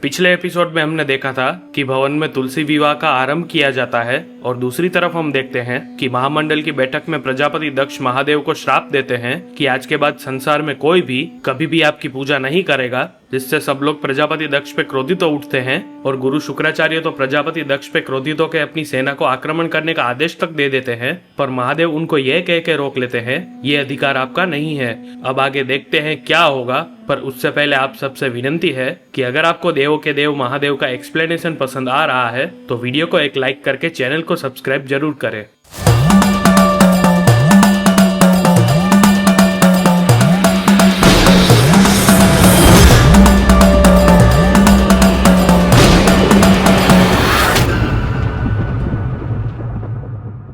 पिछले एपिसोड में हमने देखा था कि भवन में तुलसी विवाह का आरंभ किया जाता है और दूसरी तरफ हम देखते हैं कि महामंडल की बैठक में प्रजापति दक्ष महादेव को श्राप देते हैं कि आज के बाद संसार में कोई भी कभी भी आपकी पूजा नहीं करेगा, जिससे सब लोग प्रजापति दक्ष पे क्रोधित हो उठते हैं और गुरु शुक्राचार्य तो प्रजापति दक्ष पे क्रोधित होकर अपनी सेना को आक्रमण करने का आदेश तक दे देते हैं, पर महादेव उनको यह कह के रोक लेते हैं, ये अधिकार आपका नहीं है। अब आगे देखते हैं क्या होगा, पर उससे पहले आप सबसे विनंती है कि अगर आपको देवों के देव महादेव का एक्सप्लेनेशन पसंद आ रहा है तो वीडियो को एक लाइक करके चैनल को सब्सक्राइब जरूर करें।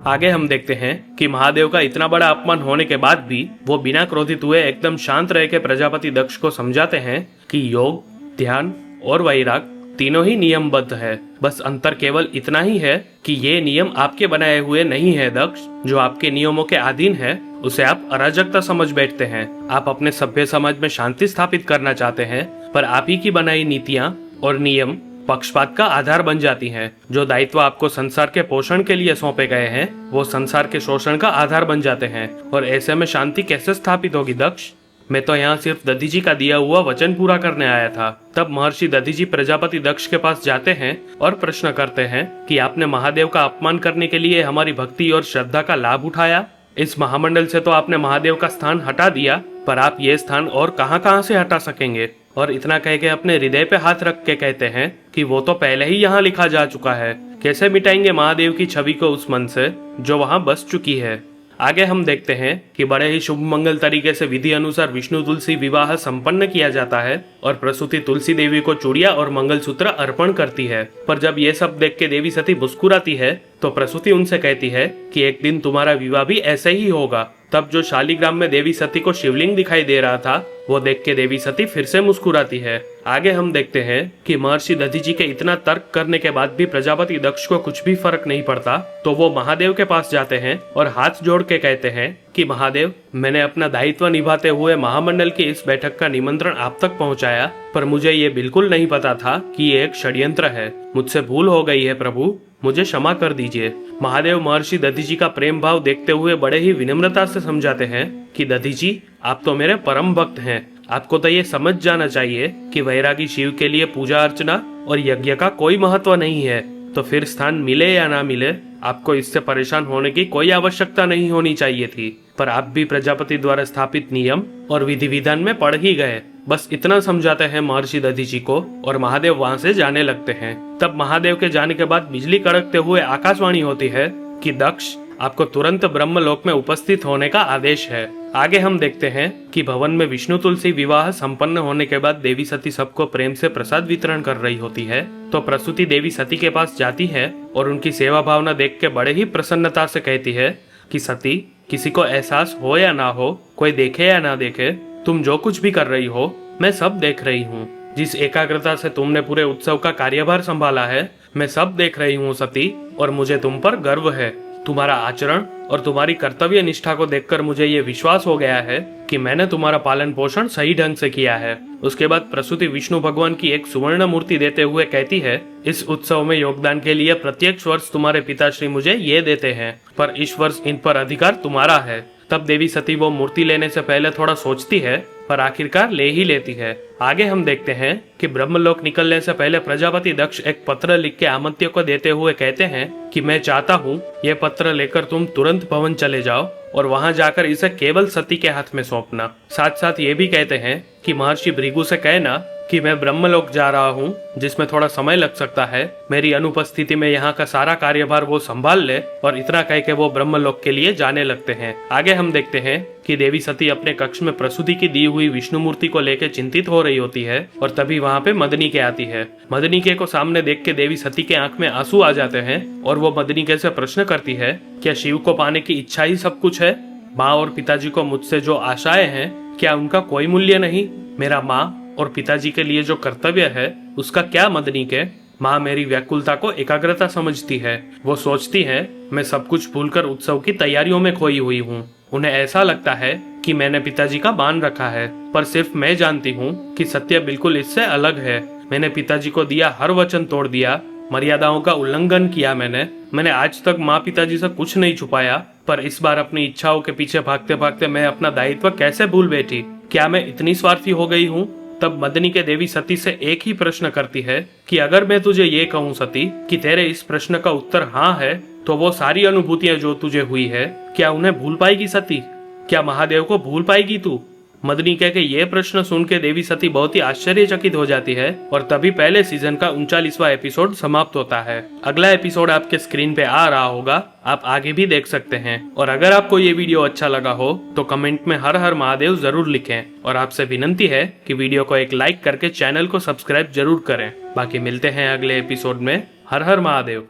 आगे हम देखते हैं कि महादेव का इतना बड़ा अपमान होने के बाद भी वो बिना क्रोधित हुए एकदम शांत रह के प्रजापति दक्ष को समझाते हैं कि योग, ध्यान और वैराग तीनों ही नियमबद्ध है। बस अंतर केवल इतना ही है कि ये नियम आपके बनाए हुए नहीं है दक्ष। जो आपके नियमों के अधीन है उसे आप अराजकता समझ बैठते हैं। आप अपने सभ्य समाज में शांति स्थापित करना चाहते हैं, पर आप ही की बनाई नीतियां और नियम पक्षपात का आधार बन जाती हैं। जो दायित्व आपको संसार के पोषण के लिए सौंपे गए हैं वो संसार के शोषण का आधार बन जाते हैं, और ऐसे में शांति कैसे स्थापित होगी दक्ष? मैं तो यहाँ सिर्फ दधीजी का दिया हुआ वचन पूरा करने आया था। तब महर्षि दधीजी प्रजापति दक्ष के पास जाते हैं और प्रश्न करते हैं कि आपने महादेव का अपमान करने के लिए हमारी भक्ति और श्रद्धा का लाभ उठाया। इस महामंडल से तो आपने महादेव का स्थान हटा दिया, पर आप ये स्थान और कहाँ से हटा सकेंगे? और इतना कह के अपने हृदय पे हाथ रख के कहते हैं कि वो तो पहले ही यहाँ लिखा जा चुका है। कैसे मिटाएंगे महादेव की छवि को उस मन से जो वहाँ बस चुकी है? आगे हम देखते हैं कि बड़े ही शुभ मंगल तरीके से विधि अनुसार विष्णु तुलसी विवाह संपन्न किया जाता है और प्रसूति तुलसी देवी को चूड़िया और मंगलसूत्र अर्पण करती है। पर जब ये सब देख के देवी सती मुस्कुराती है तो प्रसूति उनसे कहती है कि एक दिन तुम्हारा विवाह भी ऐसे ही होगा। तब जो शालिग्राम में देवी सती को शिवलिंग दिखाई दे रहा था वो देख के देवी सती फिर से मुस्कुराती है। आगे हम देखते हैं कि महर्षि दधीजी के इतना तर्क करने के बाद भी प्रजापति दक्ष को कुछ भी फर्क नहीं पड़ता, तो वो महादेव के पास जाते हैं और हाथ जोड़ के कहते हैं कि महादेव, मैंने अपना दायित्व निभाते हुए महामंडल की इस बैठक का निमंत्रण आप तक पहुंचाया, पर मुझे ये बिल्कुल नहीं पता था कि ये एक षड्यंत्र है। मुझसे भूल हो गई है प्रभु, मुझे क्षमा कर दीजिए। महादेव महर्षि दधीजी का प्रेम भाव देखते हुए बड़े ही विनम्रता से समझाते हैं कि दधीजी, आप तो मेरे परम भक्त हैं। आपको तो ये समझ जाना चाहिए कि वैरागी शिव के लिए पूजा अर्चना और यज्ञ का कोई महत्व नहीं है। तो फिर स्थान मिले या ना मिले, आपको इससे परेशान होने की कोई आवश्यकता नहीं होनी चाहिए थी। पर आप भी प्रजापति द्वारा स्थापित नियम और विधि विधान में पड़ ही गए। बस इतना समझाते हैं महर्षि दधीजी को और महादेव वहां से जाने लगते हैं। तब महादेव के जाने के बाद बिजली कड़कते हुए आकाशवाणी होती है कि दक्ष, आपको तुरंत ब्रह्मलोक में उपस्थित होने का आदेश है। आगे हम देखते हैं कि भवन में विष्णु तुलसी विवाह संपन्न होने के बाद देवी सती सबको प्रेम से प्रसाद वितरण कर रही होती है, तो प्रसूति देवी सती के पास जाती है और उनकी सेवा भावना देख के बड़े ही प्रसन्नता से कहती है कि सती, किसी को एहसास हो या ना हो, कोई देखे या ना देखे, तुम जो कुछ भी कर रही हो मैं सब देख रही हूँ। जिस एकाग्रता से तुमने पूरे उत्सव का कार्यभार संभाला है मैं सब देख रही हूँ सती, और मुझे तुम पर गर्व है। तुम्हारा आचरण और तुम्हारी कर्तव्य निष्ठा को देखकर मुझे ये विश्वास हो गया है कि मैंने तुम्हारा पालन पोषण सही ढंग से किया है। उसके बाद प्रसूति विष्णु भगवान की एक सुवर्ण मूर्ति देते हुए कहती है, इस उत्सव में योगदान के लिए प्रत्येक वर्ष तुम्हारे पिताश्री मुझे ये देते हैं, पर इस वर्ष इन पर अधिकार तुम्हारा है। तब देवी सती वो मूर्ति लेने से पहले थोड़ा सोचती है, पर आखिरकार ले ही लेती है। आगे हम देखते हैं कि ब्रह्मलोक निकलने से पहले प्रजापति दक्ष एक पत्र लिख के आमंत्रियों को देते हुए कहते हैं कि मैं चाहता हूँ ये पत्र लेकर तुम तुरंत भवन चले जाओ और वहां जाकर इसे केवल सती के हाथ में सौंपना। साथ साथ ये भी कहते हैं कि महर्षि भृगु से कहना कि मैं ब्रह्मलोक जा रहा हूँ, जिसमें थोड़ा समय लग सकता है। मेरी अनुपस्थिति में यहाँ का सारा कार्यभार वो संभाल ले, और इतना कह के वो ब्रह्मलोक के लिए जाने लगते हैं। आगे हम देखते हैं कि देवी सती अपने कक्ष में प्रसूति की दी हुई विष्णु मूर्ति को लेकर चिंतित हो रही होती है, और तभी वहाँ पे मदनिके आती है। मदनिके को सामने देख के देवी सती के आंख में आंसू आ जाते हैं और वो मदनिके से प्रश्न करती है, क्या शिव को पाने की इच्छा ही सब कुछ है? माँ और पिताजी को मुझसे जो आशाएं हैं, क्या उनका कोई मूल्य नहीं? मेरा माँ और पिताजी के लिए जो कर्तव्य है उसका क्या मदनिके? माँ मेरी व्याकुलता को एकाग्रता समझती है। वो सोचती है मैं सब कुछ भूलकर उत्सव की तैयारियों में खोई हुई हूँ। उन्हें ऐसा लगता है कि मैंने पिताजी का बान रखा है, पर सिर्फ मैं जानती हूँ कि सत्य बिल्कुल इससे अलग है। मैंने पिताजी को दिया हर वचन तोड़ दिया, मर्यादाओं का उल्लंघन किया। मैंने आज तक माँ पिताजी से कुछ नहीं छुपाया, पर इस बार अपनी इच्छाओं के पीछे भागते भागते मैं अपना दायित्व कैसे भूल बैठी? क्या मैं इतनी स्वार्थी हो गई हूँ? तब मदनी के देवी सती से एक ही प्रश्न करती है कि अगर मैं तुझे ये कहूँ सती कि तेरे इस प्रश्न का उत्तर हाँ है, तो वो सारी अनुभूतियां जो तुझे हुई है, क्या उन्हें भूल पाएगी सती? क्या महादेव को भूल पाएगी तू? मदनी के ये प्रश्न सुन के देवी सती बहुत ही आश्चर्यचकित हो जाती है और तभी पहले सीजन का 39वां एपिसोड समाप्त होता है। अगला एपिसोड आपके स्क्रीन पे आ रहा होगा, आप आगे भी देख सकते हैं। और अगर आपको ये वीडियो अच्छा लगा हो तो कमेंट में हर हर महादेव जरूर लिखें और आपसे विनंती है कि वीडियो को एक लाइक करके चैनल को सब्सक्राइब जरूर करें। बाकी मिलते हैं अगले एपिसोड में। हर हर महादेव।